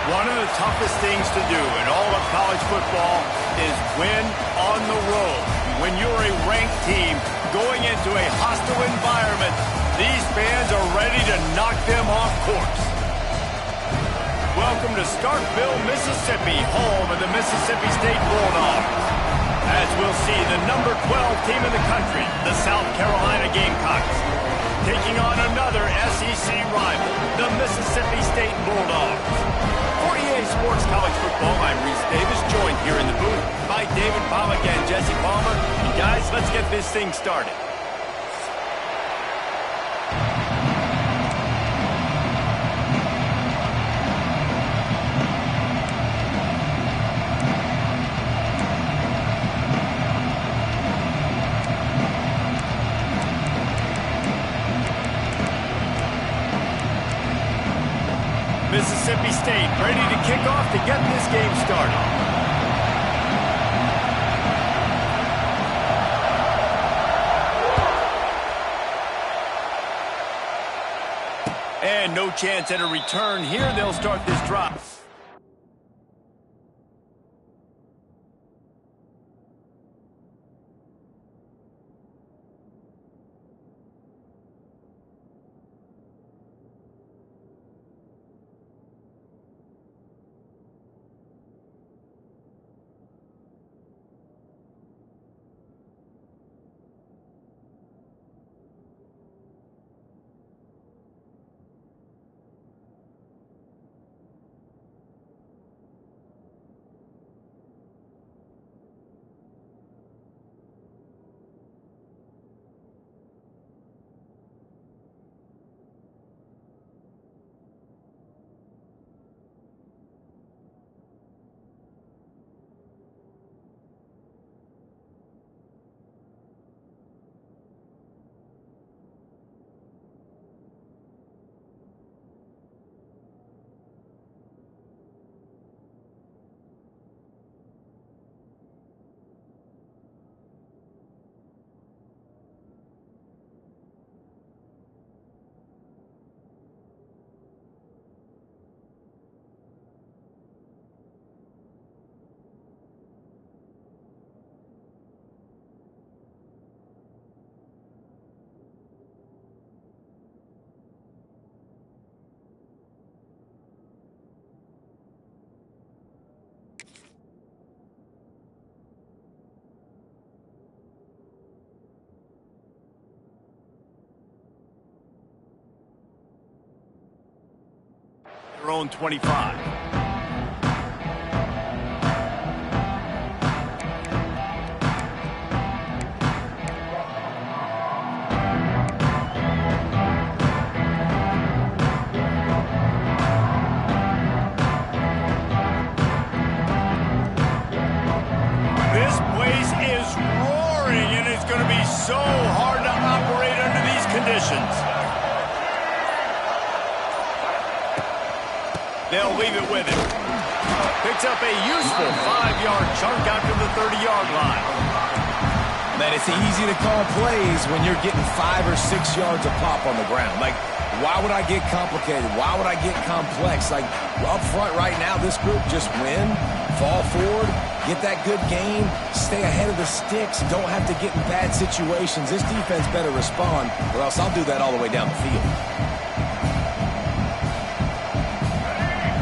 One of the toughest things to do in all of college football is win on the road. When you're a ranked team going into a hostile environment, these fans are ready to knock them off course. Welcome to Starkville, Mississippi, home of the Mississippi State Bulldogs. As we'll see, the number 12 team in the country, the South Carolina Gamecocks, taking on another SEC rival, the Mississippi State Bulldogs. 48 Sports College Football, I'm Reese Davis, joined here in the booth by David Pollack and Jesse Palmer. And guys, let's get this thing started. Mississippi State ready to kick off to get this game started. And no chance at a return here. They'll start this drive. Their own 25. This place is roaring, and it's going to be so hard to operate under these conditions. They'll leave it with him. Picks up a useful 5-yard chunk after the 30-yard line. Man, it's easy to call plays when you're getting 5 or 6 yards of pop on the ground. Like, why would I get complicated? Why would I get complex? Like, up front right now, this group just win, fall forward, get that good gain, stay ahead of the sticks, don't have to get in bad situations. This defense better respond, or else I'll do that all the way down the field.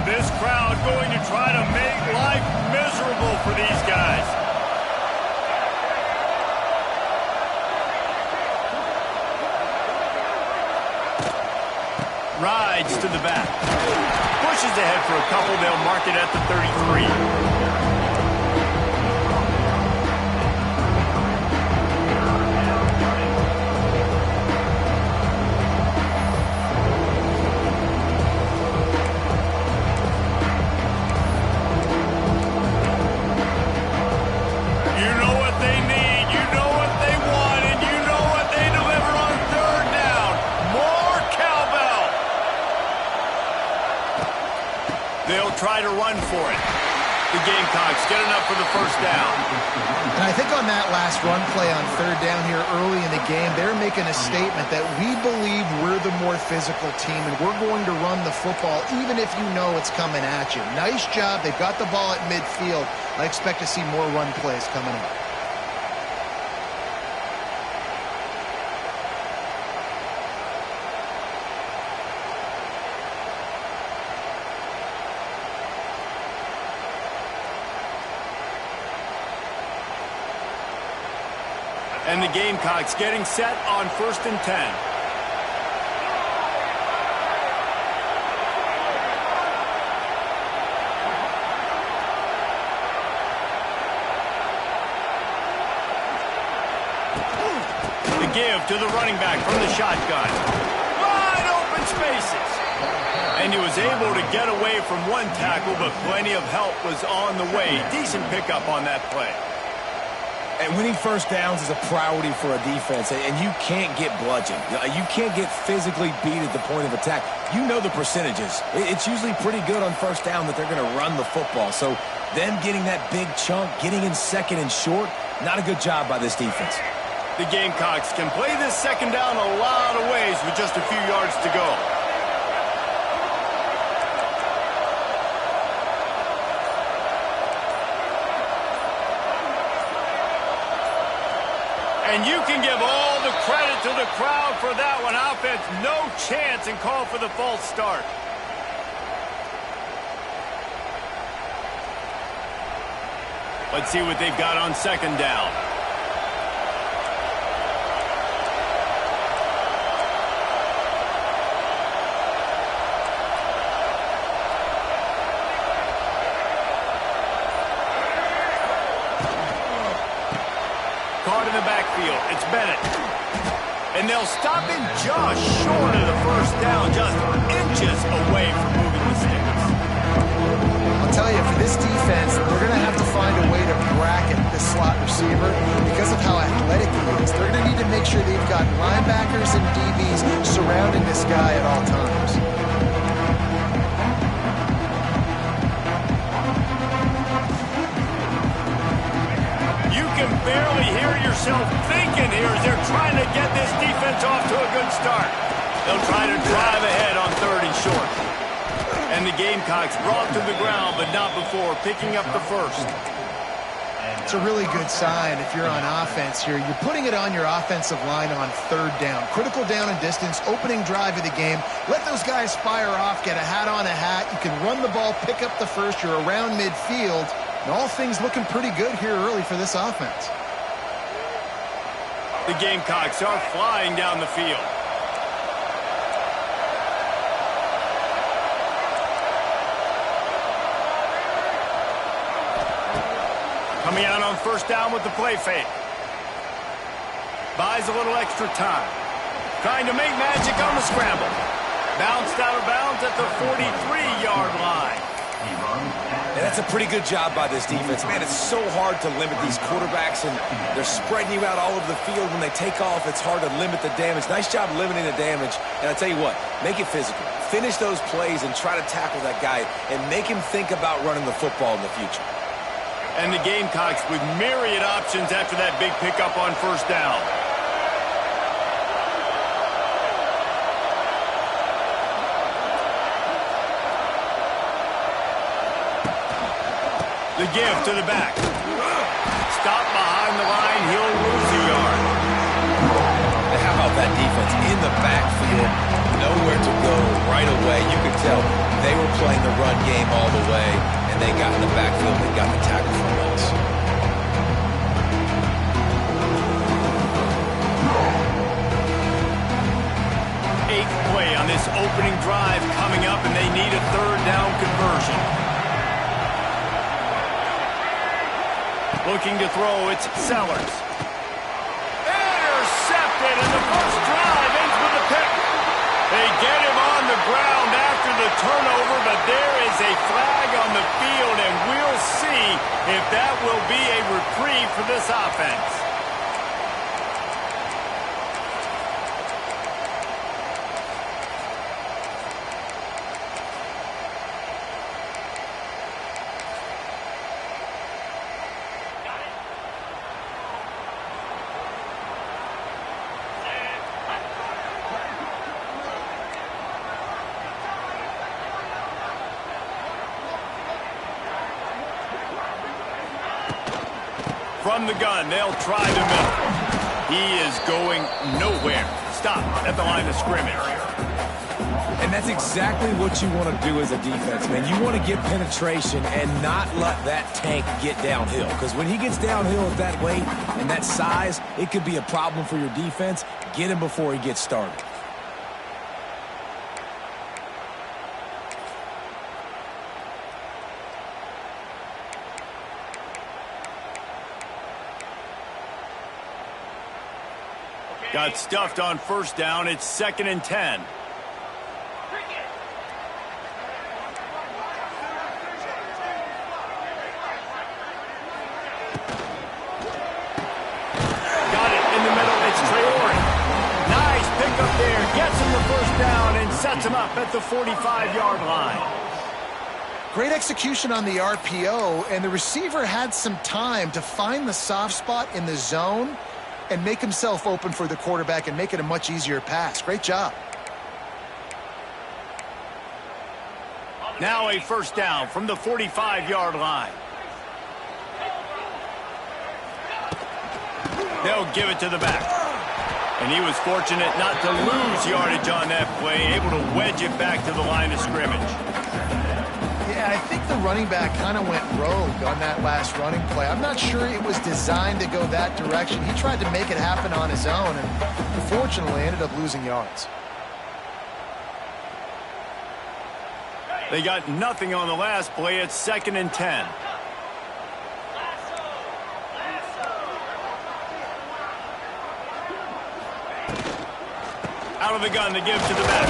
This crowd going to try to make life miserable for these guys. Rides to the back. Pushes ahead for a couple. They'll mark it at the 33. They'll try to run for it. The Gamecocks get enough for the first down. And I think on that last run play on third down here early in the game, they're making a statement that we believe we're the more physical team and we're going to run the football even if you know it's coming at you. Nice job. They've got the ball at midfield. I expect to see more run plays coming up. And the Gamecocks getting set on 1st and 10. The give to the running back from the shotgun. Wide open spaces. And he was able to get away from one tackle, but plenty of help was on the way. Decent pickup on that play. And winning first downs is a priority for a defense, and you can't get bludgeoned. You can't get physically beat at the point of attack. You know the percentages. It's usually pretty good on first down that they're going to run the football. So them getting that big chunk, getting in second and short, not a good job by this defense. The Gamecocks can play this second down a lot of ways with just a few yards to go. And you can give all the credit to the crowd for that one. Offense, no chance, and call for the false start. Let's see what they've got on second down. Caught in the backfield. It's Bennett. And they'll stop him just short of the first down, just inches away from moving the sticks. I'll tell you, for this defense, they're going to have to find a way to bracket this slot receiver because of how athletic he is. They're going to need to make sure they've got linebackers and DBs surrounding this guy at all times. You can barely hear yourself thinking here as they're trying to get this defense off to a good start. They'll try to drive ahead on 3rd and short. And the Gamecocks brought to the ground, but not before picking up the first. It's a really good sign if you're on offense here. You're putting it on your offensive line on 3rd down. Critical down and distance, opening drive of the game. Let those guys fire off, get a hat on a hat. You can run the ball, pick up the first. You're around midfield. And all things looking pretty good here early for this offense. The Gamecocks are flying down the field. Coming out on first down with the play fake. Buys a little extra time. Trying to make magic on the scramble. Bounced out of bounds at the 43-yard line. And that's a pretty good job by this defense. Man, it's so hard to limit these quarterbacks, and they're spreading you out all over the field. When they take off, it's hard to limit the damage. Nice job limiting the damage. And I tell you what, make it physical. Finish those plays and try to tackle that guy and make him think about running the football in the future. And the Gamecocks with myriad options after that big pickup on first down. The give to the back. Stop behind the line. He'll lose a yard. And how about that defense in the backfield? Nowhere to go right away. You could tell they were playing the run game all the way, and they got in the backfield and got the tackle from us. Eighth play on this opening drive coming up, and they need a 3rd down conversion. Looking to throw, it's Sellers. Intercepted, and the first drive ends with a pick. They get him on the ground after the turnover, but there is a flag on the field, and we'll see if that will be a reprieve for this offense. From the gun, they'll try the middle. He is going nowhere. Stop at the line of scrimmage. And that's exactly what you want to do as a defense, man. You want to get penetration and not let that tank get downhill. Because when he gets downhill at that weight and that size, it could be a problem for your defense. Get him before he gets started. Got stuffed on first down. It's 2nd and 10. Sets him up at the 45-yard line. Great execution on the RPO, and the receiver had some time to find the soft spot in the zone and make himself open for the quarterback and make it a much easier pass. Great job. Now a first down from the 45-yard line. They'll give it to the back. And he was fortunate not to lose yardage on that play, able to wedge it back to the line of scrimmage. Yeah, I think the running back kind of went rogue on that last running play. I'm not sure it was designed to go that direction. He tried to make it happen on his own and unfortunately ended up losing yards. They got nothing on the last play. It's 2nd and 10. Out of the gun to give to the back.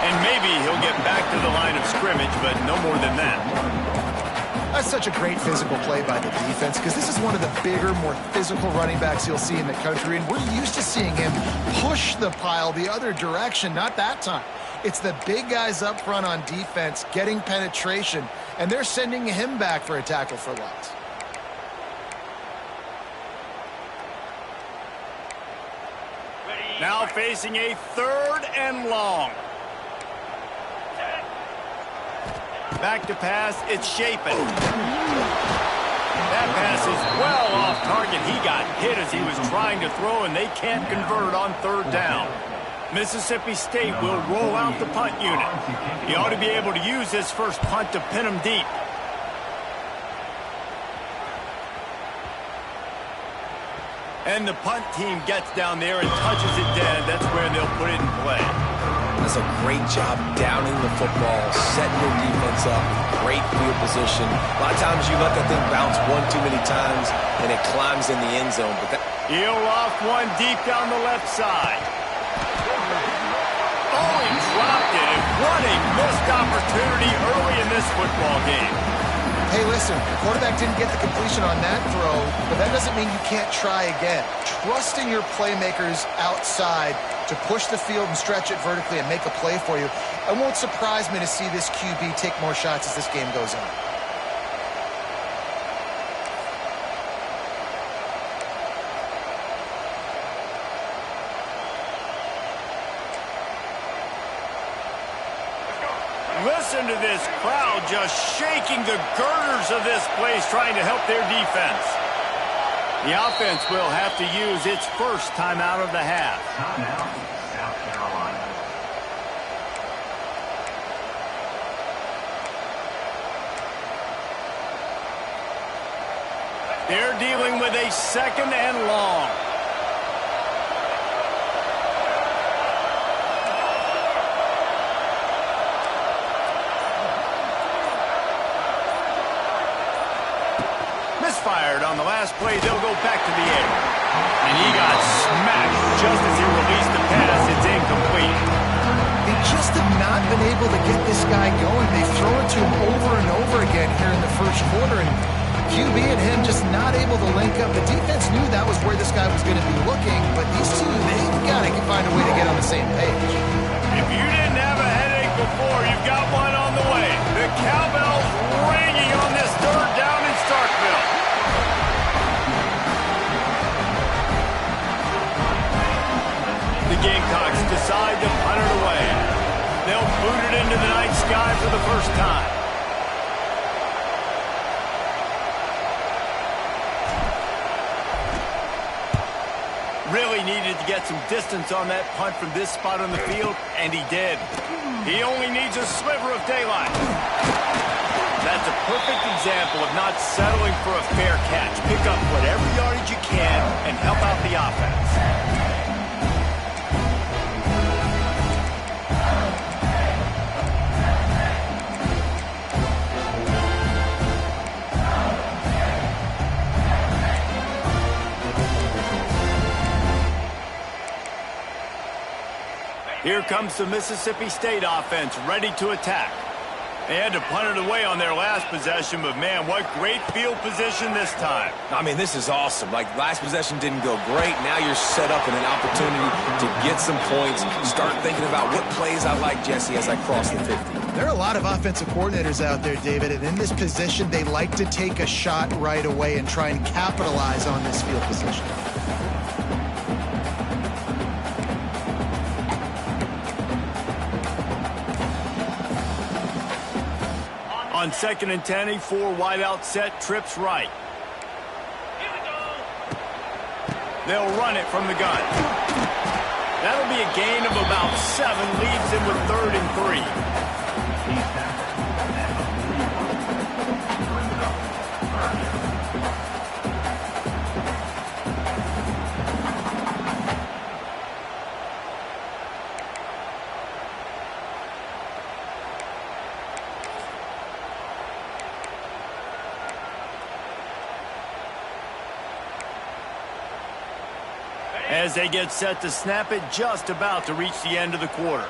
And maybe he'll get back to the line of scrimmage, but no more than that. That's such a great physical play by the defense because this is one of the bigger, more physical running backs you'll see in the country, and we're used to seeing him push the pile the other direction. Not that time. It's the big guys up front on defense getting penetration, and they're sending him back for a tackle for loss. Now facing a 3rd and long. Back to pass, it's Shapin. That pass is well off target. He got hit as he was trying to throw, and they can't convert on 3rd down. Mississippi State will roll out the punt unit. He ought to be able to use his first punt to pin him deep. And the punt team gets down there and touches it dead. That's where they'll put it in play. That's a great job downing the football, setting your defense up, great field position. A lot of times you let that thing bounce one too many times and it climbs in the end zone. But he'll off one deep down the left side. Oh, he dropped it. And what a missed opportunity early in this football game. Hey, listen, the quarterback didn't get the completion on that throw, but that doesn't mean you can't try again. Trust in your playmakers outside to push the field and stretch it vertically and make a play for you. It won't surprise me to see this QB take more shots as this game goes on. Listen to this crowd just shaking the girders of this place, trying to help their defense. The offense will have to use its first timeout of the half. Timeout, South Carolina. They're dealing with a 2nd and long. Misfired on the last play. They'll go back to the air. And he got smacked just as he released the pass. It's incomplete. They just have not been able to get this guy going. They've thrown it to him over and over again here in the first quarter, and QB and him just not able to link up. The defense knew that was where this guy was going to be looking, but these two, they've got to find a way to get on the same page. If you didn't have a headache before, you've got one on the way. The cowbell's ringing on this 3rd down in Starkville. The Gamecocks decide to punt it away. They'll boot it into the night sky for the first time. Really needed to get some distance on that punt from this spot on the field, and he did. He only needs a sliver of daylight. That's a perfect example of not settling for a fair catch. Pick up whatever yardage you can and help out the offense. Here comes the Mississippi State offense, ready to attack. They had to punt it away on their last possession, but man, what great field position this time. I mean, this is awesome. Like, last possession didn't go great. Now you're set up in an opportunity to get some points. Start thinking about what plays I like, Jesse, as I cross the 50. There are a lot of offensive coordinators out there, David, and in this position, they like to take a shot right away and try and capitalize on this field position. On 2nd and 10, a 4 wide out set, trips right. They'll run it from the gun. That'll be a gain of about 7, leaves him with 3rd and 3. As they get set to snap it, just about to reach the end of the quarter.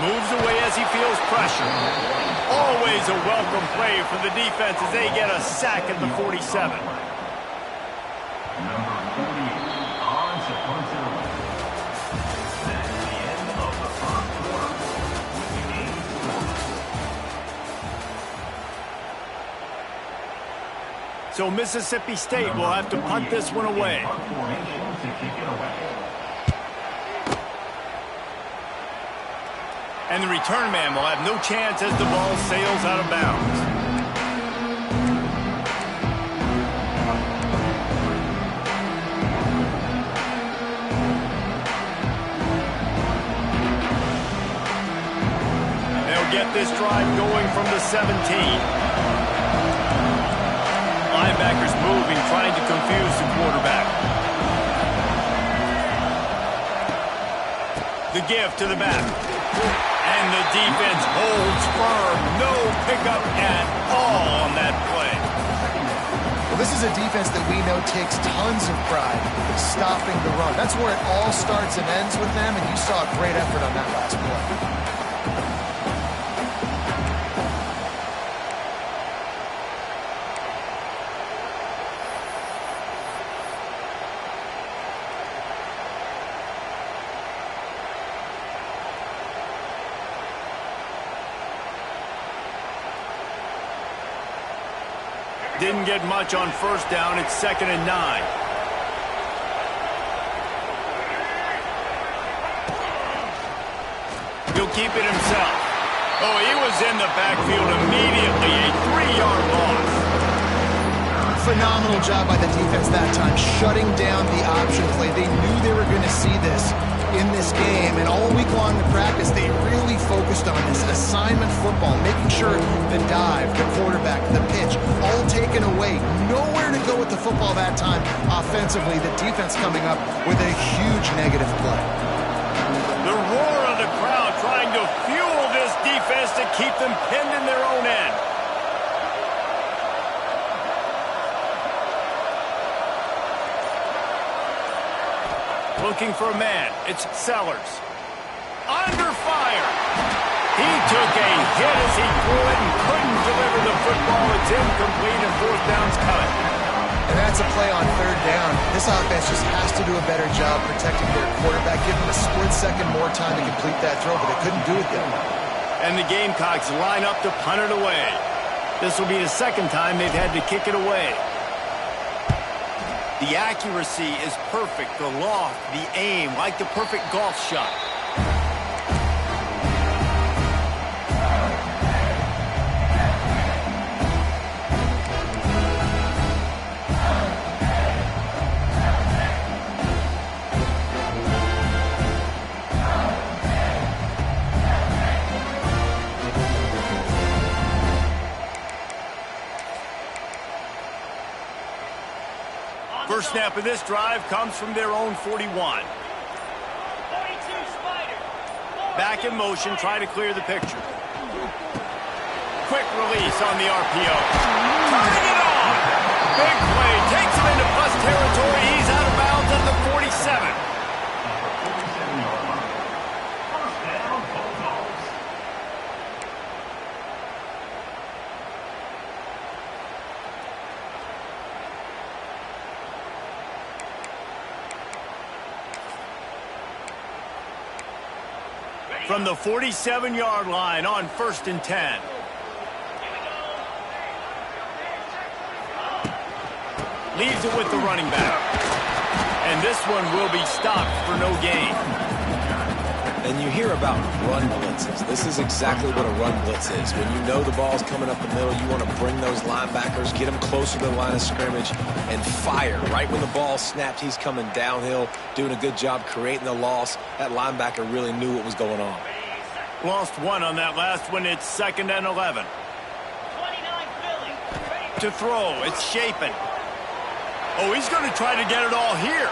Moves away as he feels pressure. Always a welcome play for the defense as they get a sack at the 47. Number 48 on sequential. That's the end of the first quarter. Game score. So Mississippi State will have to punt this one away. And the return man will have no chance as the ball sails out of bounds. They'll get this drive going from the 17. Linebackers moving, trying to confuse the quarterback. The give to the back. And the defense holds firm. No pickup at all on that play. Well, this is a defense that we know takes tons of pride stopping the run. That's where it all starts and ends with them, and you saw a great effort on that last play. Didn't get much on 1st down. It's 2nd and 9. He'll keep it himself. Oh, he was in the backfield immediately. A 3-yard loss. Phenomenal job by the defense that time, shutting down the option play. They knew they were going to see this in this game, and all week long in practice, they really focused on this assignment football, making sure the dive, the quarterback, the pitch, all taken away. Nowhere to go with the football that time offensively. The defense coming up with a huge negative play. The roar of the crowd trying to fuel this defense to keep them pinned in their own end. Looking for a man. It's Sellers. Under fire. He took a hit as he threw it and couldn't deliver the football. It's incomplete and 4th down's cut. And that's a play on 3rd down. This offense just has to do a better job protecting their quarterback, give them a split second more time to complete that throw, but they couldn't do it there. And the Gamecocks line up to punt it away. This will be the 2nd time they've had to kick it away. The accuracy is perfect, the loft, the aim, like the perfect golf shot. First snap of this drive comes from their own 41. Back in motion, try to clear the picture. Quick release on the RPO. Turning it on! Big play, takes him into plus territory. He's out of bounds at the 47. First down, Bulldogs. From the 47-yard line on 1st and 10. Leaves it with the running back. And this one will be stopped for no gain. And you hear about run blitzes. This is exactly what a run blitz is. When you know the ball's coming up the middle, you want to bring those linebackers, get them closer to the line of scrimmage, and fire. Right when the ball snapped, he's coming downhill, doing a good job creating the loss. That linebacker really knew what was going on. Lost one on that last one. It's 2nd and 11. To throw, it's Shapen. Oh, he's going to try to get it all here.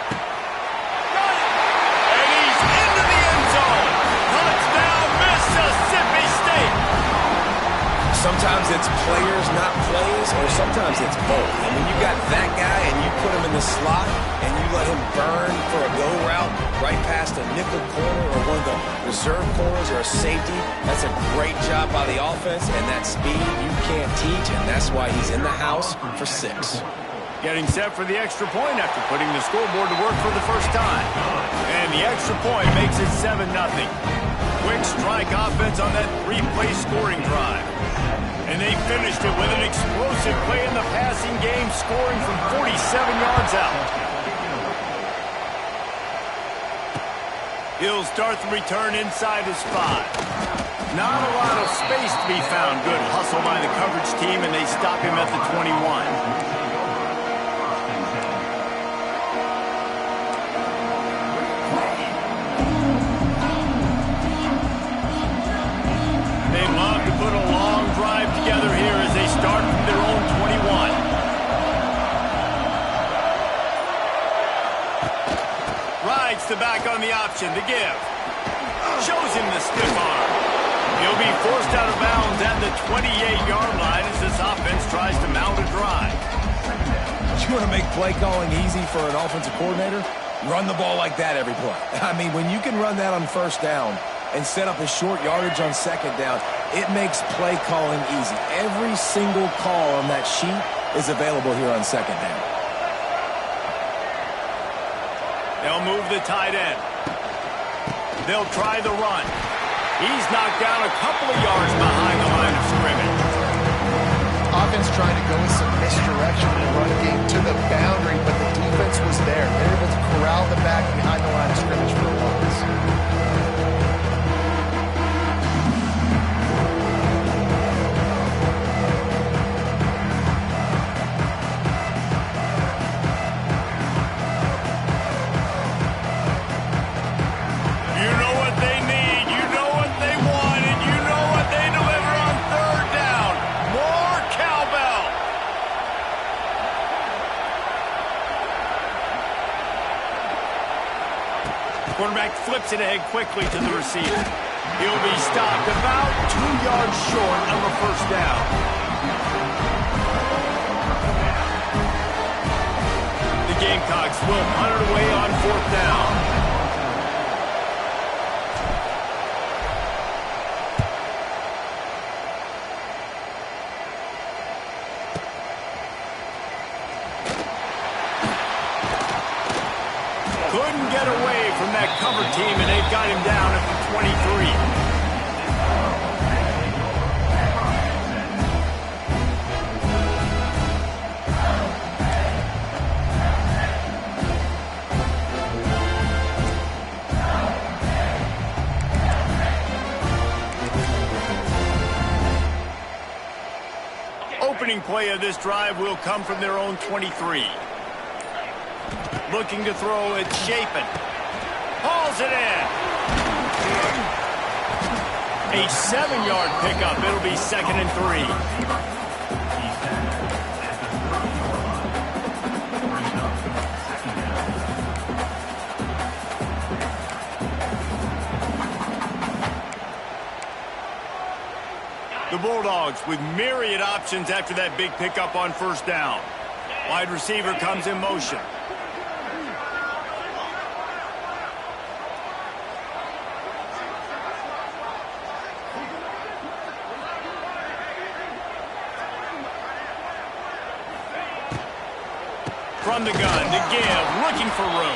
And he's into the end zone. Touchdown, Mississippi State. Sometimes it's players, not plays, or sometimes it's both. And when you got that guy and you put him in the slot and you let him burn for a go route right past a nickel corner or one of the reserve corners or a safety, that's a great job by the offense, and that speed you can't teach, and that's why he's in the house for 6. Getting set for the extra point after putting the scoreboard to work for the first time. And the extra point makes it 7-0. Quick strike offense on that 3-play scoring drive. And they finished it with an explosive play in the passing game, scoring from 47 yards out. He'll start the return inside his 5. Not a lot of space to be found. Good hustle by the coverage team, and they stop him at the 21. Put a long drive together here as they start from their own 21. Rides the back on the option to give. Shows him the stiff arm. He'll be forced out of bounds at the 28-yard line as this offense tries to mount a drive. You want to make play calling easy for an offensive coordinator? Run the ball like that every play. I mean, when you can run that on 1st down and set up a short yardage on 2nd down, it makes play calling easy. Every single call on that sheet is available here on 2nd down. They'll move the tight end. They'll try the run. He's knocked down a couple of yards behind the line of scrimmage. Offense trying to go with some misdirection in the run game to the boundary, but the defense was there. They're able to corral them back behind the line of scrimmage for a loss. Quarterback flips it ahead quickly to the receiver. He'll be stopped about 2 yards short of a 1st down. The Gamecocks will punt it away on 4th down. Couldn't get away from that cover team, and they've got him down at the 23. Opening play of this drive will come from their own 23. Looking to throw, it's Shapen. Hauls it in. A 7-yard pickup. It'll be 2nd and 3. The Bulldogs with myriad options after that big pickup on first down. Wide receiver comes in motion. From the gun to give, looking for room.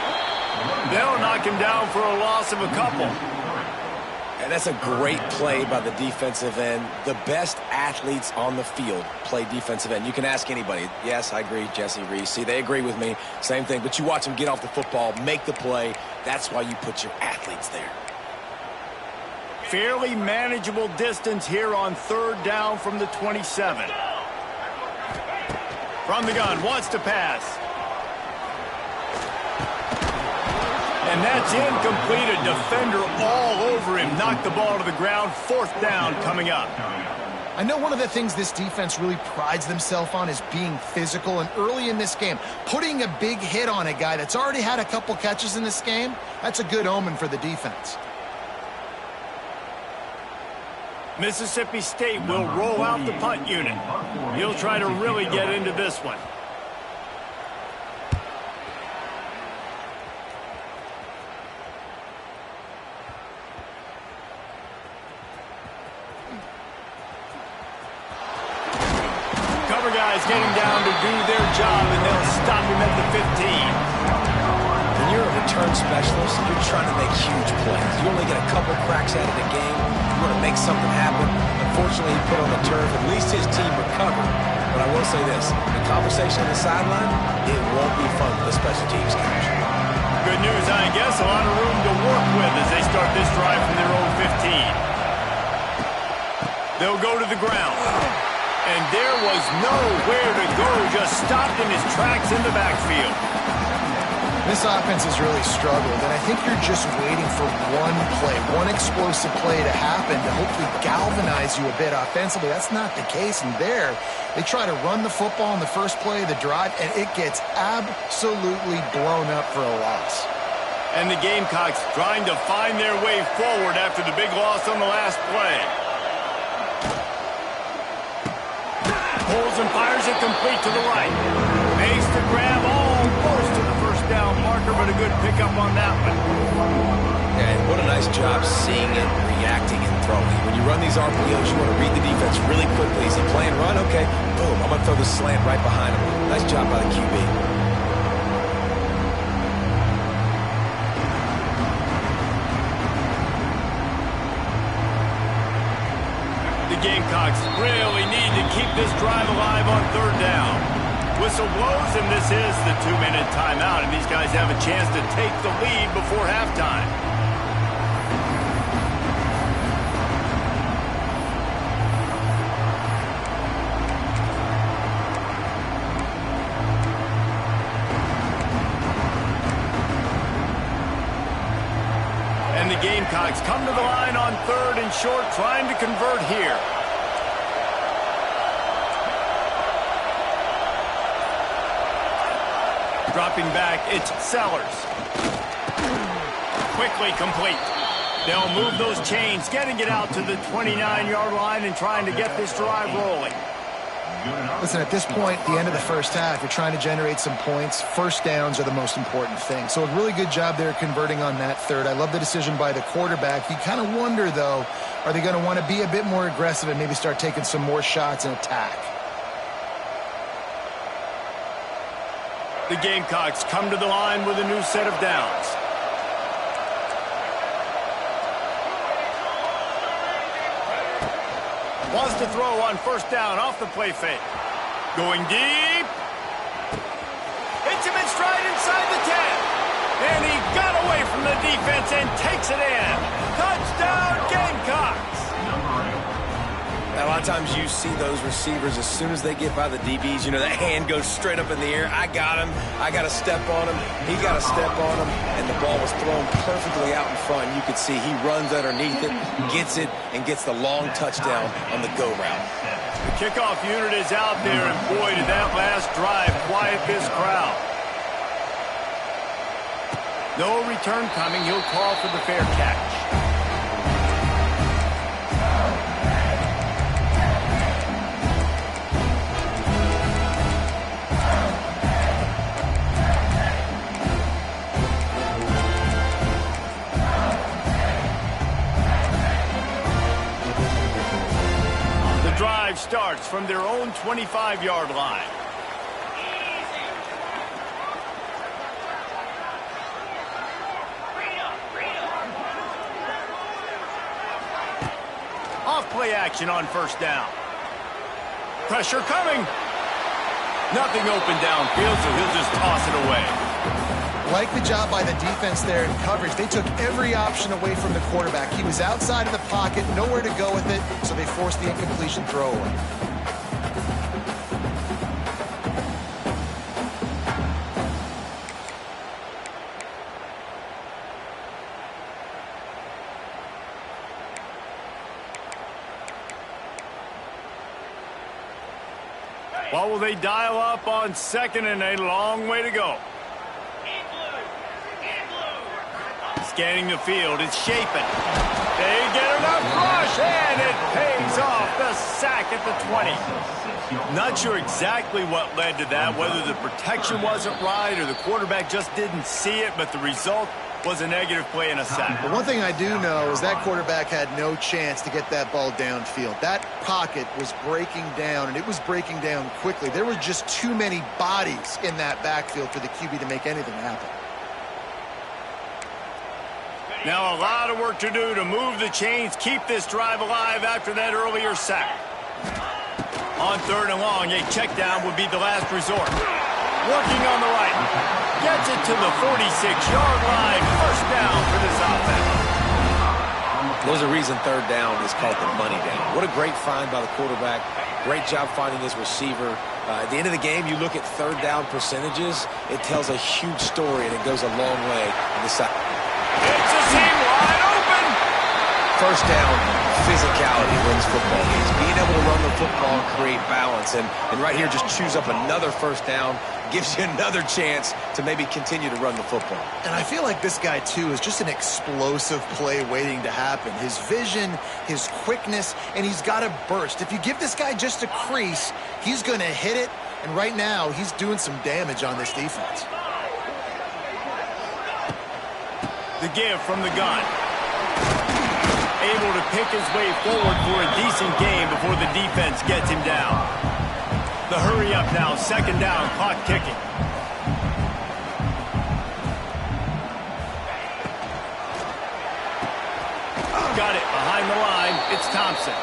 They'll knock him down for a loss of a couple. And that's a great play by the defensive end. The best athletes on the field play defensive end. You can ask anybody. Yes, I agree, Jesse Reese. See, they agree with me. Same thing. But you watch them get off the football, make the play. That's why you put your athletes there. Fairly manageable distance here on third down from the 27. From the gun, wants to pass. And that's incomplete. A defender all over him. Knocked the ball to the ground. Fourth down coming up. I know one of the things this defense really prides themselves on is being physical. And early in this game, putting a big hit on a guy that's already had a couple catches in this game, that's a good omen for the defense. Mississippi State will roll out the punt unit. He'll try to really get into this one. Guys getting down to do their job, and they'll stop him at the 15. When you're a return specialist, you're trying to make huge plays. You only get a couple cracks at it a game. You want to make something happen. Unfortunately, he put on the turf. At least his team recovered. But I will say this, the conversation on the sideline, it won't be fun for the special teams coach. Good news, I guess. A lot of room to work with as they start this drive from their own 15. They'll go to the ground. And there was nowhere to go, just stopped in his tracks in the backfield. This offense has really struggled, and I think you're just waiting for one play, one explosive play to happen to hopefully galvanize you a bit offensively. That's not the case, and there, they try to run the football in the first play of the drive, and it gets absolutely blown up for a loss. And the Gamecocks trying to find their way forward after the big loss on the last play. Pulls and fires it complete to the right. Makes the grab almost to the first down marker, but a good pickup on that one. And what a nice job seeing it, reacting, and throwing. When you run these RPOs, you want to read the defense really quickly. Is he playing run? Okay, boom, I'm going to throw the slant right behind him. Nice job by the QB. Gamecocks really need to keep this drive alive on third down. Whistle blows, and this is the 2-minute timeout, and these guys have a chance to take the lead before halftime. And the Gamecocks come to the line on third and short, trying to convert here. Dropping back, it's Sellers. Quickly complete. They'll move those chains, getting it out to the 29-yard line and trying to get this drive rolling. Listen, at this point, the end of the first half, you're trying to generate some points. First downs are the most important thing. So a really good job there converting on that third. I love the decision by the quarterback. You kind of wonder, though, are they going to want to be a bit more aggressive and maybe start taking some more shots and attack? The Gamecocks come to the line with a new set of downs. Wants to throw on first down off the play fake. Going deep. Hits him in stride inside the 10. And he got away from the defense and takes it in. Touchdown, Gamecocks. Now, a lot of times you see those receivers, as soon as they get by the DBs, you know, that hand goes straight up in the air. I got him. I got to step on him. He got to step on him. And the ball was thrown perfectly out in front. You could see he runs underneath it, gets it, and gets the long touchdown on the go route. The kickoff unit is out there, and boy, did that last drive quiet this crowd. No return coming. He'll call for the fair catch. starts from their own 25-yard line. Off play action on first down. Pressure coming. Nothing open downfield, so he'll just toss it away. Like the job by the defense there in coverage. They took every option away from the quarterback. He was outside of the pocket, nowhere to go with it, so they forced the incompletion throwaway. What will they dial up on second and a long way to go? Scanning the field, it's shaping. They get enough rush, and it pays off. The sack at the 20. Not sure exactly what led to that, whether the protection wasn't right or the quarterback just didn't see it, but the result was a negative play and a sack. But one thing I do know is that quarterback had no chance to get that ball downfield. That pocket was breaking down, and it was breaking down quickly. There were just too many bodies in that backfield for the QB to make anything happen. Now a lot of work to do to move the chains, keep this drive alive after that earlier sack. On third and long, a check down would be the last resort. Working on the right. Gets it to the 46-yard line. First down for this offense. There's a reason third down is called the money down. What a great find by the quarterback. Great job finding his receiver. At the end of the game, you look at third down percentages. It tells a huge story, and it goes a long way in the side. It's a seam wide open. First down, physicality wins football games. Being able to run the football and create balance. And right here, just choose up another first down. Gives you another chance to maybe continue to run the football. And I feel like this guy, too, is just an explosive play waiting to happen. His vision, his quickness, and he's got a burst. If you give this guy just a crease, he's going to hit it. And right now, he's doing some damage on this defense. The give from the gun. Able to pick his way forward for a decent game before the defense gets him down. The hurry up now, second down, clock ticking. Got it behind the line. It's Thompson.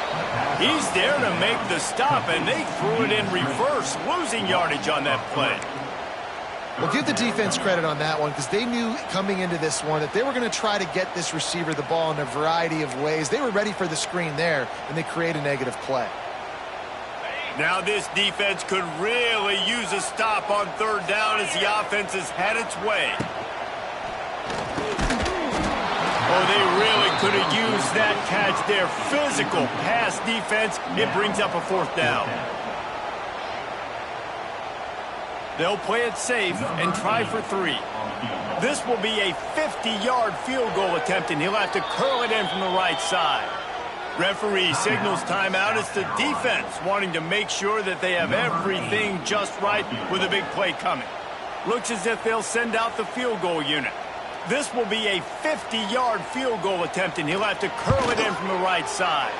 He's there to make the stop, and they threw it in reverse, losing yardage on that play. Well, give the defense credit on that one because they knew coming into this one that they were going to try to get this receiver the ball in a variety of ways. They were ready for the screen there, and they create a negative play. Now this defense could really use a stop on third down as the offense has had its way. Oh, they really could have used that catch there. Physical pass defense. It brings up a fourth down. They'll play it safe and try for 3. This will be a 50-yard field goal attempt, and he'll have to curl it in from the right side. Referee signals timeout. It's the defense wanting to make sure that they have everything just right with a big play coming. Looks as if they'll send out the field goal unit. This will be a 50-yard field goal attempt, and he'll have to curl it in from the right side.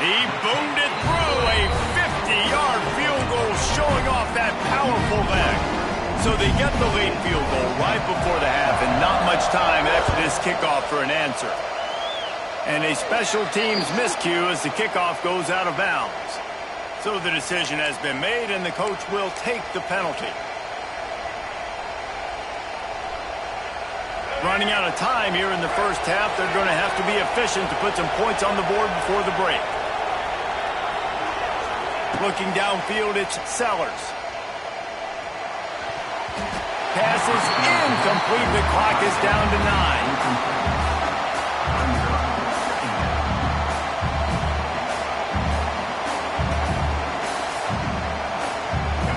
He boomed it through. A 50-yard field goal showing off that powerful leg. So they get the late field goal right before the half, and not much time after this kickoff for an answer. And a special teams miscue as the kickoff goes out of bounds. So the decision has been made, and the coach will take the penalty. Running out of time here in the first half, they're going to have to be efficient to put some points on the board before the break. Looking downfield, it's Sellers. Pass is incomplete. The clock is down to 9.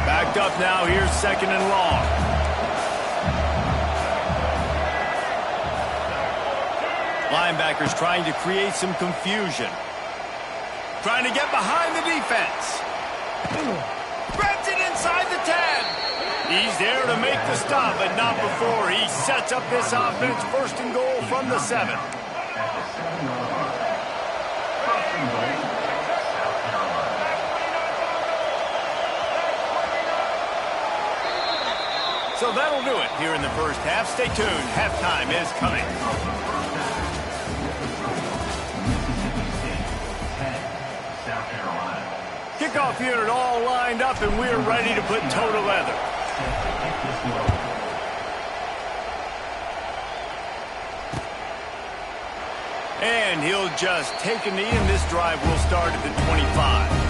Backed up now. Here's second and long. Linebackers trying to create some confusion. Trying to get behind the defense. Threads it inside the 10. He's there to make the stop, but not before he sets up this offense. First and goal from the 7. So that'll do it here in the first half. Stay tuned. Halftime is coming. South Carolina. Kickoff unit all lined up, and we're ready to put toe to leather. And he'll just take a knee, and this drive will start at the 25.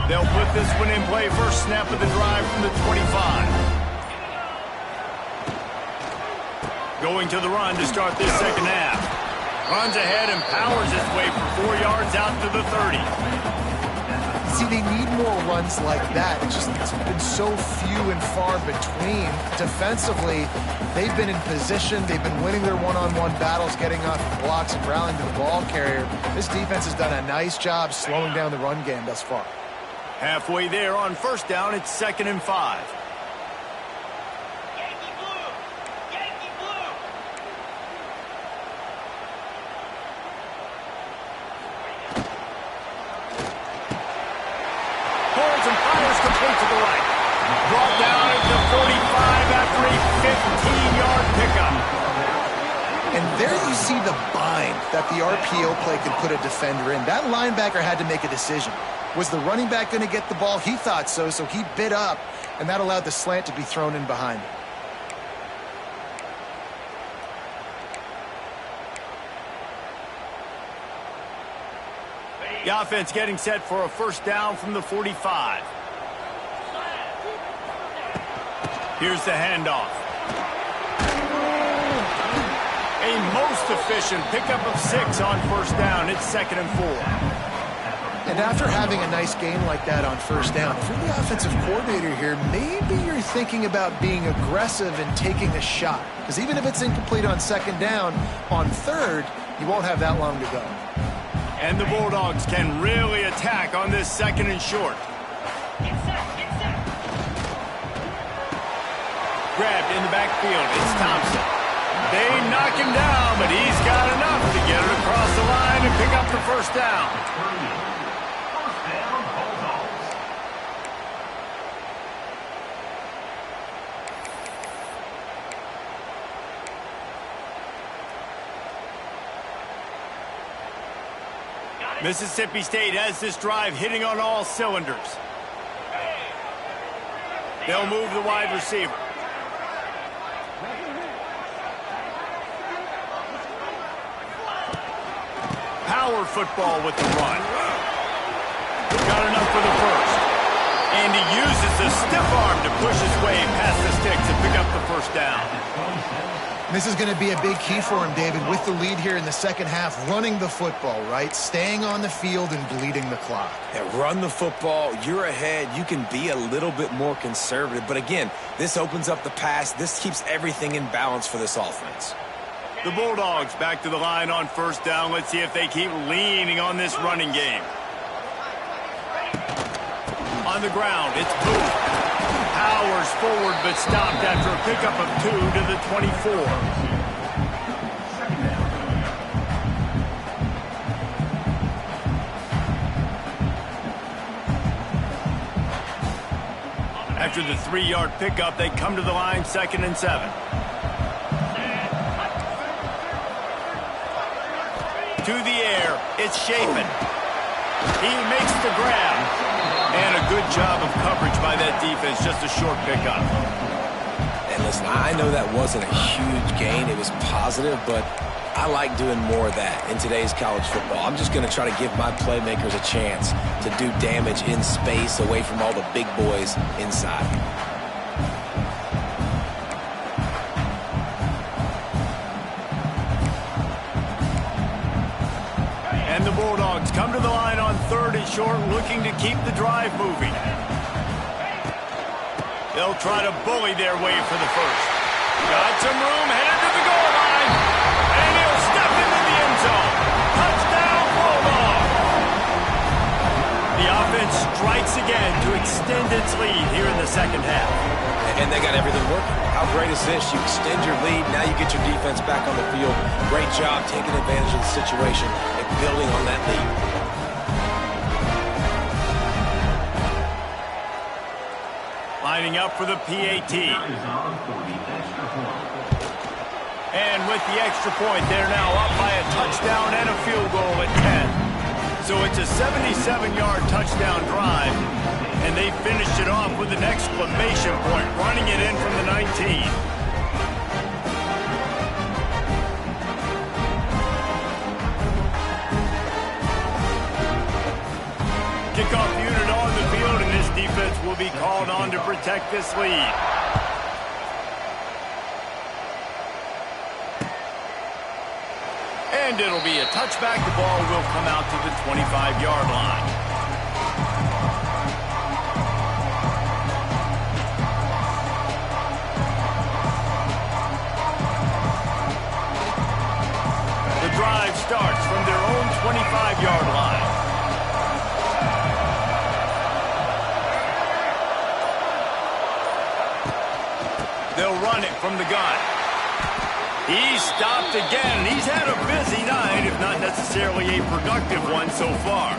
They'll put this one in play. First snap of the drive from the 25. Going to the run to start this second half. Runs ahead and powers his way for 4 yards out to the 30. See, they need more runs like that. It's been so few and far between. Defensively, they've been in position. They've been winning their one-on-one battles, getting off the blocks and rallying to the ball carrier. This defense has done a nice job slowing down the run game thus far. Halfway there on first down, it's 2nd and 5. Yankee blue! Yankee blue! Pulls and fires complete to the right. Brought down at the 45 after a 15-yard pickup. And there you see the bind that the RPO play can put a defender in. That linebacker had to make a decision. Was the running back going to get the ball? He thought so, so he bit up, and that allowed the slant to be thrown in behind him. The offense getting set for a first down from the 45. Here's the handoff. A most efficient pickup of 6 on first down. It's 2nd and 4. And after having a nice game like that on first down, if you're the offensive coordinator here, maybe you're thinking about being aggressive and taking a shot. Because even if it's incomplete on 2nd down, on 3rd, you won't have that long to go. And the Bulldogs can really attack on this 2nd and short. Get set! Get set! Grabbed in the backfield. It's Thompson. They knock him down, but he's got enough to get it across the line and pick up the first down. Mississippi State has this drive hitting on all cylinders. They'll move the wide receiver. Power football with the run. Got enough for the first. And he uses the stiff arm to push his way past the sticks and pick up the first down. This is going to be a big key for him, David, with the lead here in the second half, running the football, right? Staying on the field and bleeding the clock. Yeah, run the football. You're ahead. You can be a little bit more conservative. But again, this opens up the pass. This keeps everything in balance for this offense. The Bulldogs back to the line on first down. Let's see if they keep leaning on this running game. On the ground, it's Booth. Powers forward, but stopped after a pickup of 2 to the 24. After the 3-yard pickup, they come to the line 2nd and 7. To the air, it's Chapin. He makes the grab. And a good job of coverage by that defense, just a short pickup. And listen, I know that wasn't a huge gain. It was positive, but I like doing more of that in today's college football. I'm just going to try to give my playmakers a chance to do damage in space away from all the big boys inside. And the Bulldogs come to the line on 3rd and short, looking to keep the drive moving. They'll try to bully their way for the first. Got some room, headed to the goal line. And he'll step into the end zone. Touchdown, Bulldogs! The offense strikes again to extend its lead here in the second half. And they got everything working. How great is this? You extend your lead. Now you get your defense back on the field. Great job taking advantage of the situation and building on that lead. Lining up for the PAT. And with the extra point, they're now up by a touchdown and a field goal at 10. So it's a 77-yard touchdown drive, and they finished it off with an exclamation point, running it in from the 19. Kickoff unit on the field, and this defense will be called on to protect this lead. And it'll be a touchback. The ball will come out to the 25-yard line. The drive starts from their own 25-yard line. They'll run it from the gun. He's stopped again. He's had a busy night, if not necessarily a productive one so far.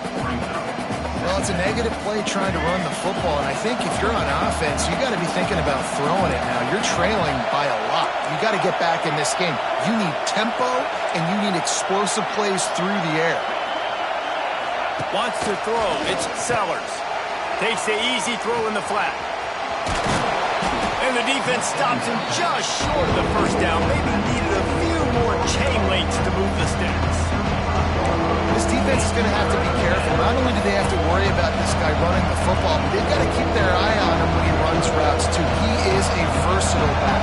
Well, it's a negative play trying to run the football, and I think if you're on offense, you got to be thinking about throwing it now. You're trailing by a lot. You got to get back in this game. You need tempo, and you need explosive plays through the air. Wants to throw. It's Sellers. Takes the easy throw in the flat. And the defense stops him just short of the first down. Maybe needed a few more chain links to move the sticks. This defense is going to have to be careful. Not only do they have to worry about this guy running the football, but they've got to keep their eye on him when he runs routes, too. He is a versatile back.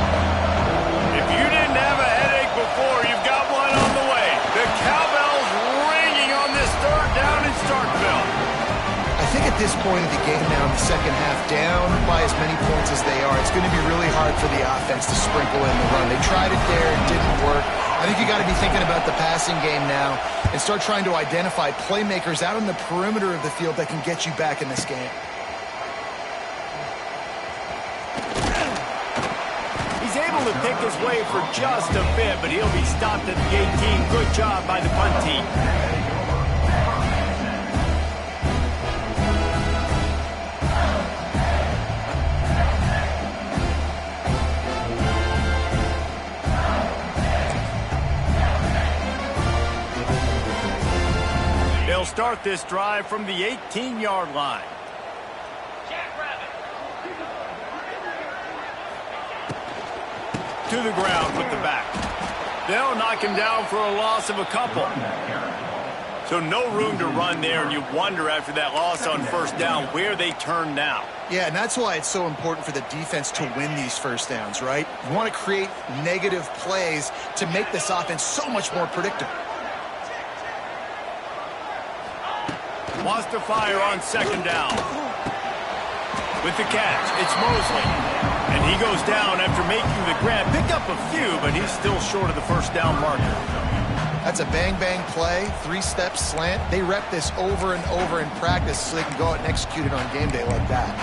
If you didn't have a headache before, you've got one on the way. The cowbell's ringing on this third down in Starkville. I think at this point of the game now in the second half, down by as many points as they are, it's going to be really hard for the offense to sprinkle in the run. They tried it there, it didn't work. I think you got to be thinking about the passing game now and start trying to identify playmakers out on the perimeter of the field that can get you back in this game. He's able to pick his way for just a bit, but he'll be stopped at the 18. Good job by the punt team. They'll start this drive from the 18-yard line. To the ground with the back. They'll knock him down for a loss of a couple. So no room to run there, and you wonder after that loss on first down where they turn now. Yeah, and that's why it's so important for the defense to win these first downs, right? You want to create negative plays to make this offense so much more predictable. Wants to fire on second down. With the catch, it's Mosley. And he goes down after making the grab. Picked up a few, but he's still short of the first down marker. That's a bang-bang play, three-step slant. They rep this over and over in practice so they can go out and execute it on game day like that.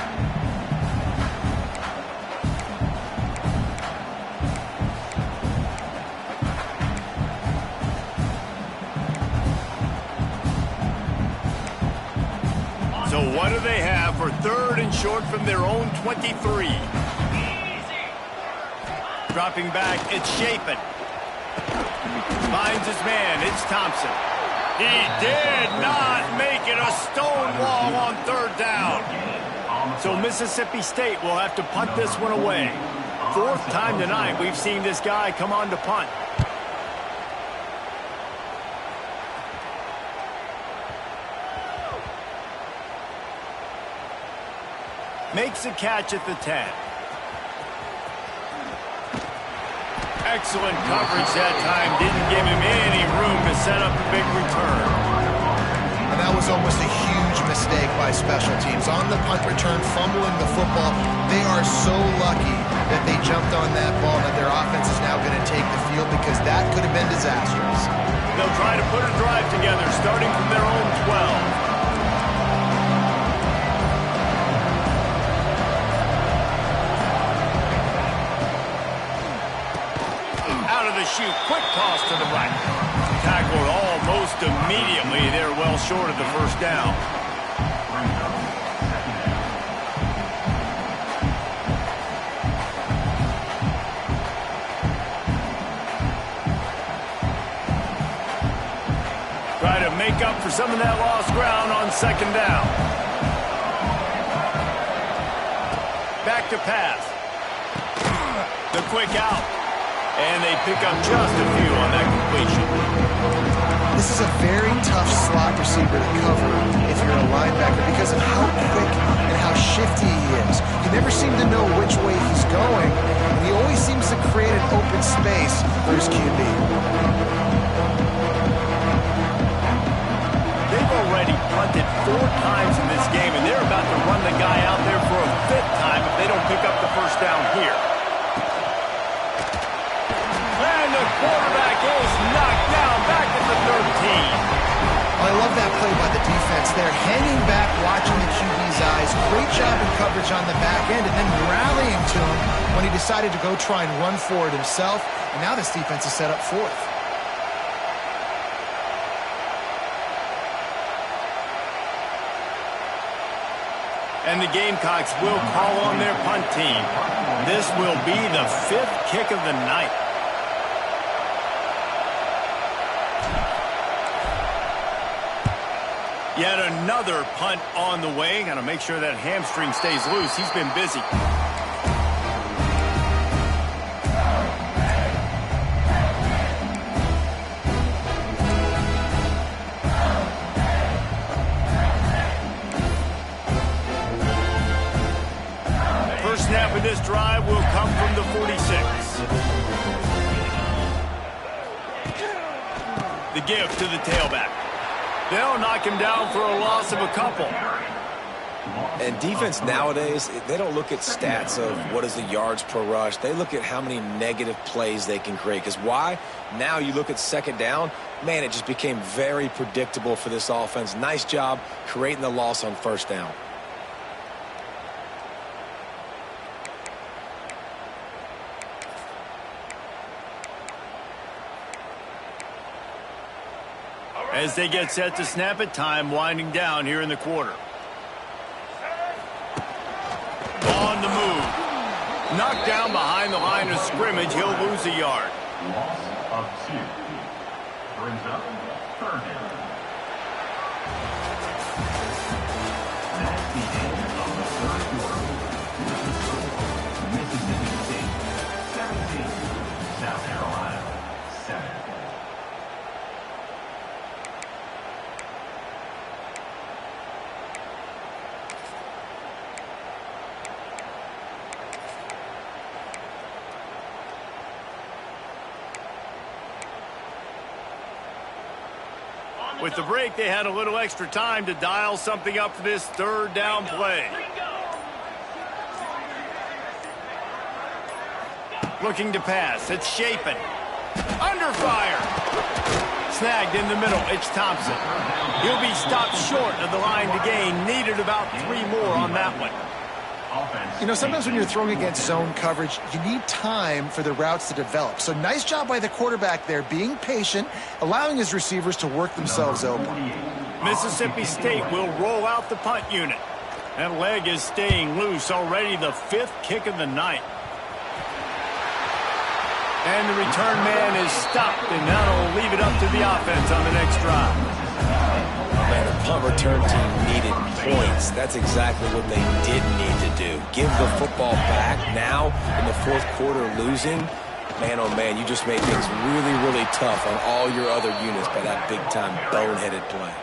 So what do they have for third and short from their own 23? Dropping back, it's Chapin. Finds his man, it's Thompson. He did not make it a stone wall on third down. So Mississippi State will have to punt this one away. Fourth time tonight we've seen this guy come on to punt. Makes a catch at the 10. Excellent coverage that time. Didn't give him any room to set up a big return. And that was almost a huge mistake by special teams. On the punt return, fumbling the football. They are so lucky that they jumped on that ball, that their offense is now going to take the field, because that could have been disastrous. They'll try to put a drive together, starting from their own 12. shoot. Quick toss to the right. Tackled almost immediately. They're well short of the first down. Try to make up for some of that lost ground on second down. Back to pass. The quick out. And they pick up just a few on that completion. This is a very tough slot receiver to cover if you're a linebacker because of how quick and how shifty he is. You never seem to know which way he's going, and he always seems to create an open space for his QB. They've already punted 4 times in this game, and they're about to run the guy out there for a 5th time if they don't pick up the first down here. And the quarterback is knocked down back at the 13. I love that play by the defense there, hanging back, watching the QB's eyes. Great job in coverage on the back end, and then rallying to him when he decided to go try and run for it himself. And now this defense is set up 4th. And the Gamecocks will call on their punt team. This will be the 5th kick of the night. Yet another punt on the way. Got to make sure that hamstring stays loose. He's been busy. First snap of this drive will come from the 46. The give to the tailback. They'll knock him down for a loss of a couple. And defense nowadays, they don't look at stats of what is the yards per rush. They look at how many negative plays they can create. Because why? Now you look at second down, man, it just became very predictable for this offense. Nice job creating the loss on first down. As they get set to snap it, time winding down here in the quarter. On the move. Knocked down behind the line of scrimmage. He'll lose a yard. Loss of 2. Brings up 3rd down. That's the end of the 3rd quarter. Mississippi State 17. South Carolina 7. With the break, they had a little extra time to dial something up for this 3rd down play. Looking to pass. It's Shapen. Under fire. Snagged in the middle. It's Thompson. He'll be stopped short of the line to gain. Needed about 3 more on that one. You know, sometimes when you're throwing against zone coverage, you need time for the routes to develop. So nice job by the quarterback there, being patient, allowing his receivers to work themselves open. Mississippi State will roll out the punt unit. That leg is staying loose. Already the 5th kick of the night. And the return man is stopped, and that'll leave it up to the offense on the next drive. Man, the punt return team needed points. That's exactly what they did need to do. Give the football back now in the 4th quarter losing. Man, oh man, you just made things really, really tough on all your other units by that big-time boneheaded play.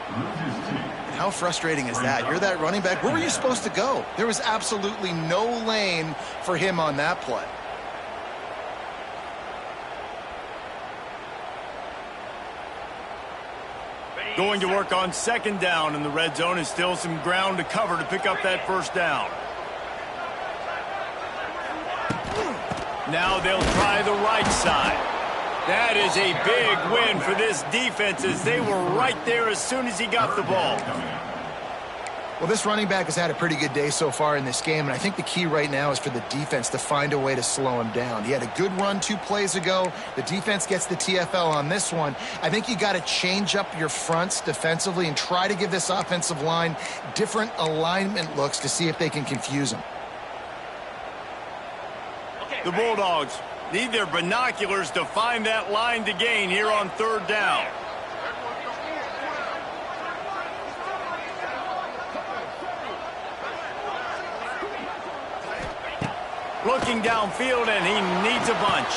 How frustrating is that? You're that running back. Where were you supposed to go? There was absolutely no lane for him on that play. Going to work on second down in the red zone, and still some ground to cover to pick up that first down. Now they'll try the right side. That is a big win for this defense as they were right there as soon as he got the ball. Well, this running back has had a pretty good day so far in this game, and I think the key right now is for the defense to find a way to slow him down. He had a good run 2 plays ago. The defense gets the TFL on this one. I think you got to change up your fronts defensively and try to give this offensive line different alignment looks to see if they can confuse him. The Bulldogs need their binoculars to find that line to gain here on 3rd down. Looking downfield, and he needs a bunch.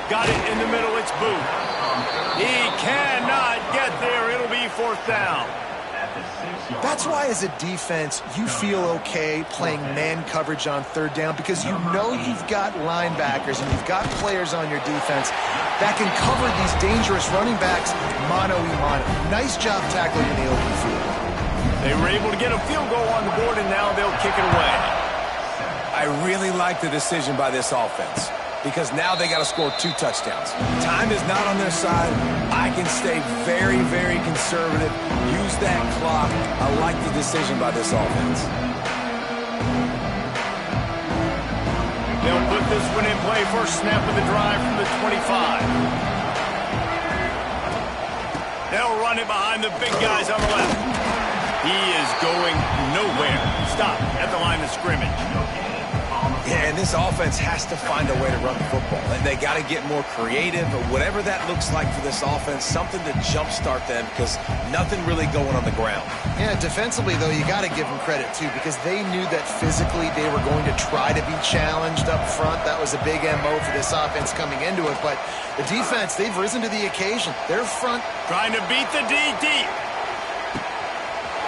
Got it in the middle, it's Booth. He cannot get there. It'll be 4th down. That's why as a defense, you feel okay playing man coverage on 3rd down because you know you've got linebackers and you've got players on your defense that can cover these dangerous running backs mano-a-mano. Nice job tackling in the open field. They were able to get a field goal on the board, and now they'll kick it away. I really like the decision by this offense because now they got to score 2 touchdowns. Time is not on their side. I can stay very, very conservative. Use that clock. I like the decision by this offense. They'll put this one in play. First snap of the drive from the 25. They'll run it behind the big guys on the left. He is going nowhere. Stop at the line of scrimmage. Yeah, and this offense has to find a way to run the football. And they got to get more creative, or whatever that looks like for this offense, something to jumpstart them because nothing really going on the ground. Yeah, defensively, though, you got to give them credit, too, because they knew that physically they were going to try to be challenged up front. That was a big MO for this offense coming into it. But the defense, they've risen to the occasion. Their front trying to beat the D deep.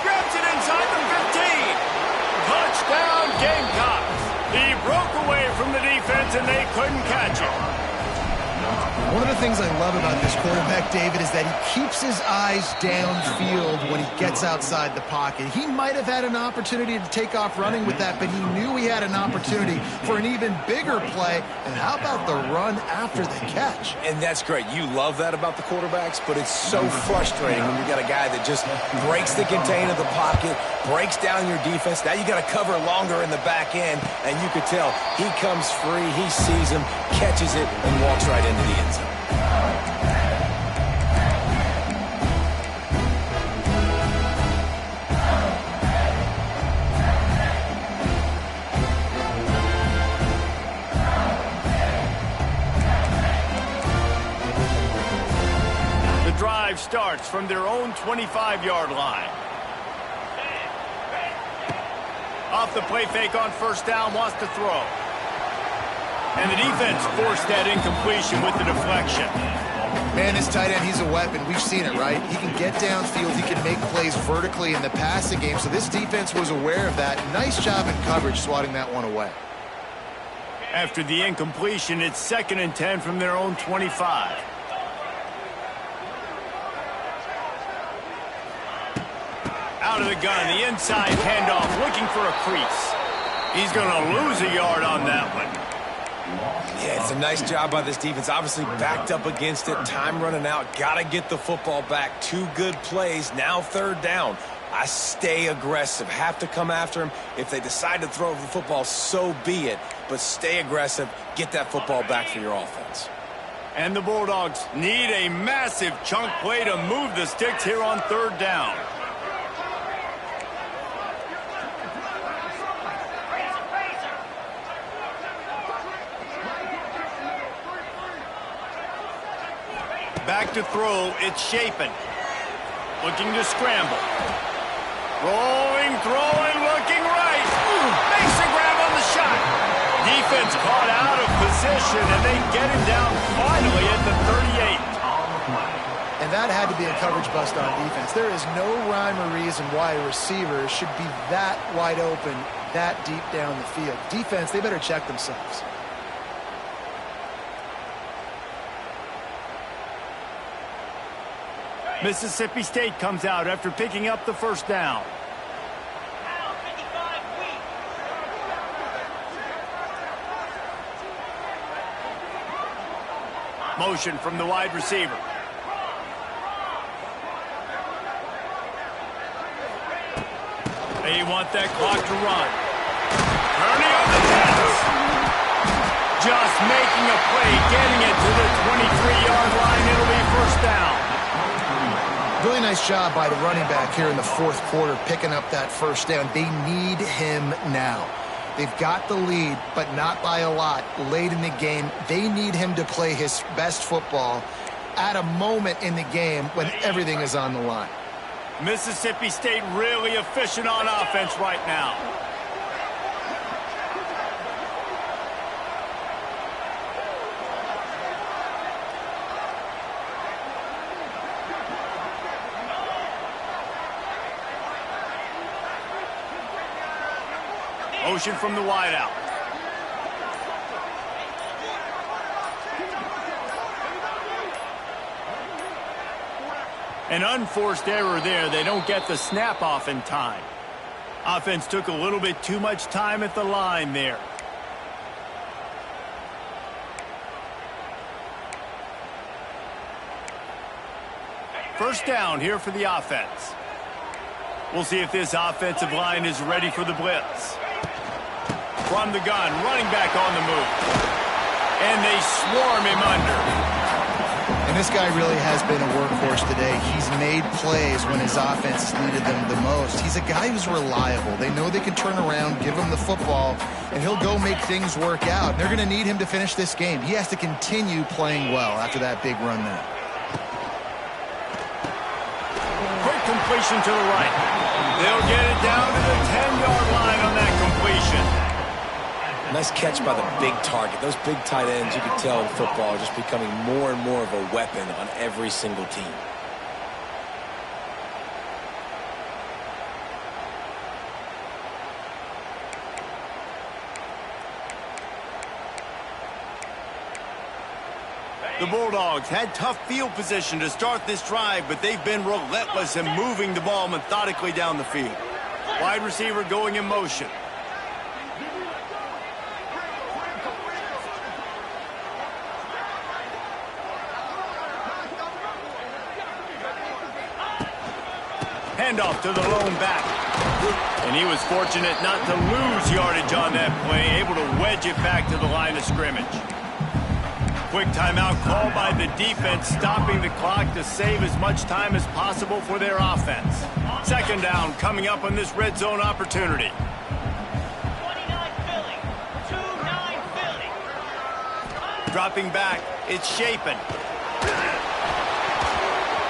Grabs it inside the 15. Touchdown, Gamecocks. He broke away from the defense, and they couldn't catch him. One of the things I love about this quarterback, David, is that he keeps his eyes downfield when he gets outside the pocket. He might have had an opportunity to take off running with that, but he knew he had an opportunity for an even bigger play. And how about the run after the catch? And that's great. You love that about the quarterbacks, but it's so frustrating when you got a guy that just breaks the contain of the pocket, breaks down your defense. Now you got to cover longer in the back end, and you could tell he comes free, he sees him, catches it, and walks right into the end zone. The drive starts from their own 25-yard line. Off the play fake on 1st down, wants to throw. And the defense forced that incompletion with the deflection. Man, this tight end, he's a weapon. We've seen it, right? He can get downfield. He can make plays vertically in the passing game. So this defense was aware of that. Nice job in coverage swatting that one away. After the incompletion, it's 2nd and 10 from their own 25. Out of the gun, the inside handoff, looking for a crease. He's going to lose a yard on that one. Yeah, it's a nice job by this defense. Obviously backed up against it. Time running out. Got to get the football back. 2 good plays. Now 3rd down. I stay aggressive. Have to come after him. If they decide to throw the football, so be it. But stay aggressive. Get that football back for your offense. And the Bulldogs need a massive chunk play to move the sticks here on 3rd down. Back to throw, it's Shapen. Looking to scramble. Rolling, throwing, looking right. Makes the grab on the shot. Defense caught out of position, and they get him down finally at the 38. And that had to be a coverage bust on defense. There is no rhyme or reason why a receiver should be that wide open, that deep down the field. Defense, they better check themselves. Mississippi State comes out after picking up the 1st down. Motion from the wide receiver. They want that clock to run. Turning on the Jets. Just making a play, getting it to the 23-yard line. It'll be first down. Really nice job by the running back here in the fourth quarter, picking up that first down. They need him now. They've got the lead, but not by a lot late in the game. They need him to play his best football at a moment in the game when everything is on the line. Mississippi State really efficient on offense right now. Motion from the wideout. An unforced error there. They don't get the snap off in time. Offense took a little bit too much time at the line there. First down here for the offense. We'll see if this offensive line is ready for the blitz. From the gun, running back on the move. And they swarm him under. And this guy really has been a workhorse today. He's made plays when his offense has needed them the most. He's a guy who's reliable. They know they can turn around, give him the football, and he'll go make things work out. They're going to need him to finish this game. He has to continue playing well after that big run there. Quick completion to the right. They'll get it down to the 10-yard line on that completion. Nice catch by the big target. Those big tight ends, you can tell in football, are just becoming more and more of a weapon on every single team. The Bulldogs had tough field position to start this drive, but they've been relentless in moving the ball methodically down the field. Wide receiver going in motion. Handoff to the lone back. And he was fortunate not to lose yardage on that play, able to wedge it back to the line of scrimmage. Quick timeout called by the defense, stopping the clock to save as much time as possible for their offense. Second down coming up on this red zone opportunity. 29 Philly. 2-9 Philly. Dropping back, it's Shapen.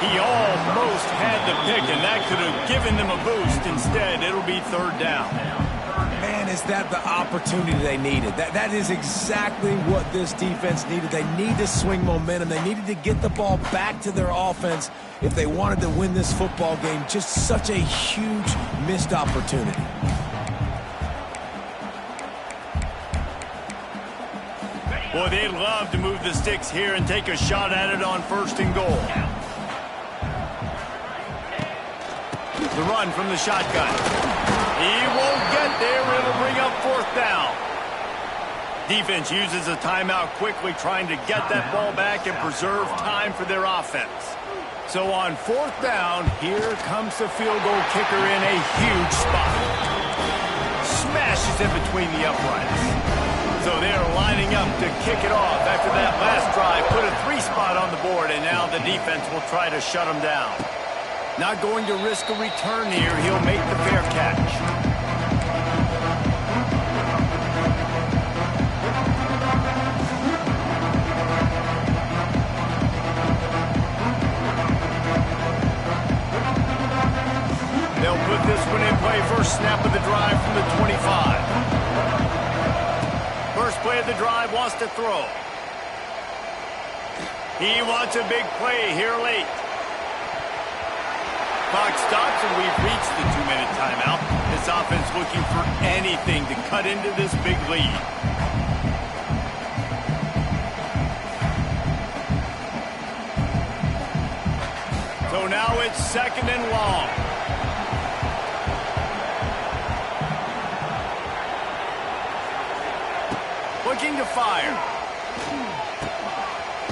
He almost had the pick, and that could have given them a boost. Instead, it'll be third down. Man, is that the opportunity they needed. That is exactly what this defense needed. They need to swing momentum. They needed to get the ball back to their offense if they wanted to win this football game. Just such a huge missed opportunity. Boy, they'd love to move the sticks here and take a shot at it on first and goal. The run from the shotgun. He won't get there. It'll bring up fourth down. Defense uses a timeout quickly, trying to get that ball back and preserve time for their offense. So on fourth down, here comes the field goal kicker in a huge spot. Smashes in between the uprights. So they're lining up to kick it off after that last drive. Put a 3-spot on the board, and now the defense will try to shut them down. Not going to risk a return here. He'll make the fair catch. They'll put this one in play. First snap of the drive from the 25. First play of the drive, wants to throw. He wants a big play here late. Clock stops, and we've reached the 2-minute timeout. This offense looking for anything to cut into this big lead. So now it's second and long. Looking to fire.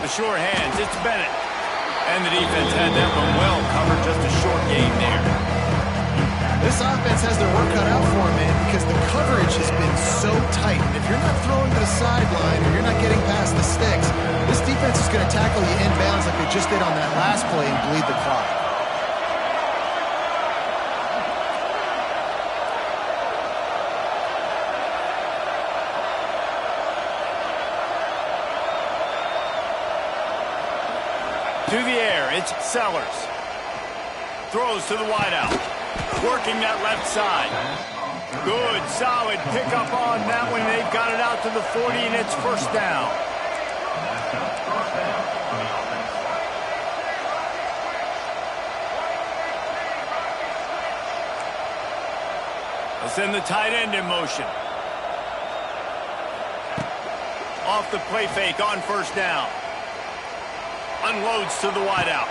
The sure hands, it's Bennett. And the defense had that one well covered, just a short game there. This offense defense has their work cut out for them, man, because the coverage has been so tight. And if you're not throwing to the sideline or you're not getting past the sticks, this defense is going to tackle you inbounds like they just did on that last play and bleed the clock. To the air, it's Sellers. Throws to the wideout. Working that left side. Good, solid pickup on that one. They've got it out to the 40, and it's first down. Let's send the tight end in motion. Off the play fake on first down. Unloads to the wideout.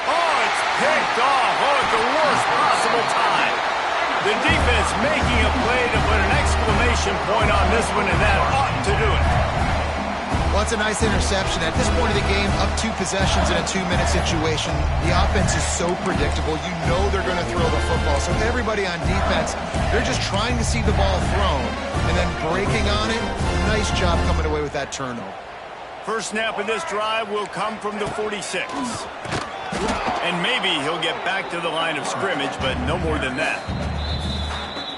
Oh, it's picked off. Oh, at the worst possible time. The defense making a play to put an exclamation point on this one, and that ought to do it. Well, it's a nice interception. At this point of the game, up 2 possessions in a 2-minute situation, the offense is so predictable. You know they're going to throw the football. So everybody on defense, they're just trying to see the ball thrown and then breaking on it. Nice job coming away with that turnover. First snap of this drive will come from the 46. And maybe he'll get back to the line of scrimmage, but no more than that.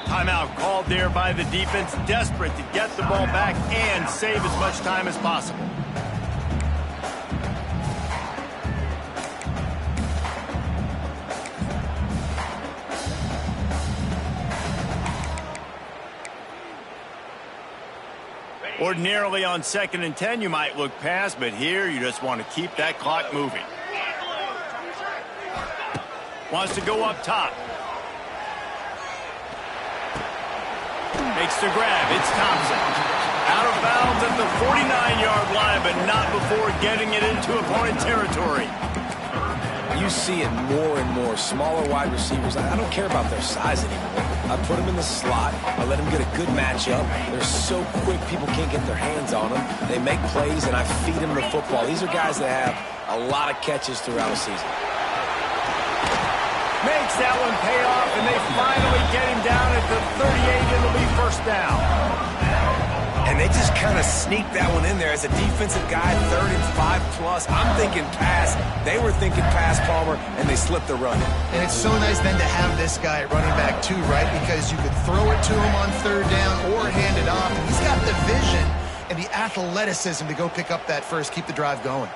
Timeout called there by the defense, desperate to get the ball back and save as much time as possible. Ordinarily on 2nd and 10, you might look past, but here you just want to keep that clock moving. Wants to go up top. Makes the grab. It's Thompson. Out of bounds at the 49-yard line, but not before getting it into opponent territory. You see it more and more. Smaller wide receivers. I don't care about their size anymore. I put them in the slot. I let them get a good matchup. They're so quick, people can't get their hands on them. They make plays, and I feed them the football. These are guys that have a lot of catches throughout a season. Makes that one pay off, and they finally get him down at the 38. It'll be first down. And they just kind of sneaked that one in there as a defensive guy, 3rd and 5+. I'm thinking pass. They were thinking pass, Palmer, and they slipped the run. And it's so nice then to have this guy at running back too, right? Because you could throw it to him on 3rd down or hand it off. And he's got the vision and the athleticism to go pick up that first, keep the drive going.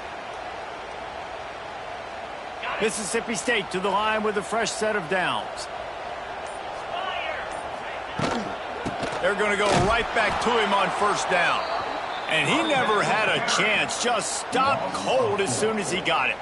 Mississippi State to the line with a fresh set of downs. They're going to go right back to him on first down. And he never had a chance. Just stopped cold as soon as he got it.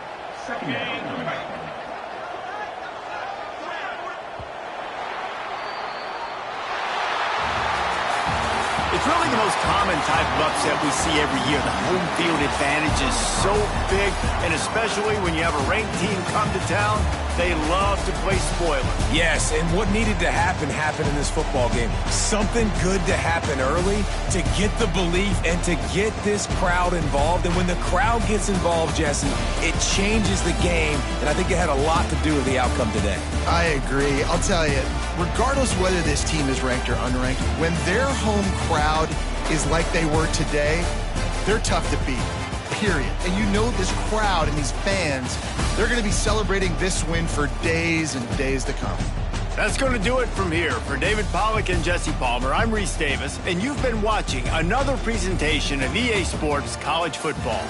It's really the most common type of upset we see every year. The home field advantage is so big, and especially when you have a ranked team come to town, they love to play spoiler. Yes, and what needed to happen happened in this football game. Something good to happen early to get the belief and to get this crowd involved. And when the crowd gets involved, Jesse, it changes the game, and I think it had a lot to do with the outcome today. I agree. I'll tell you, regardless whether this team is ranked or unranked, when their home crowd is like they were today, they're tough to beat, period. And you know this crowd and these fans, they're going to be celebrating this win for days and days to come. That's going to do it from here. For David Pollack and Jesse Palmer, I'm Reese Davis, and you've been watching another presentation of EA Sports College Football.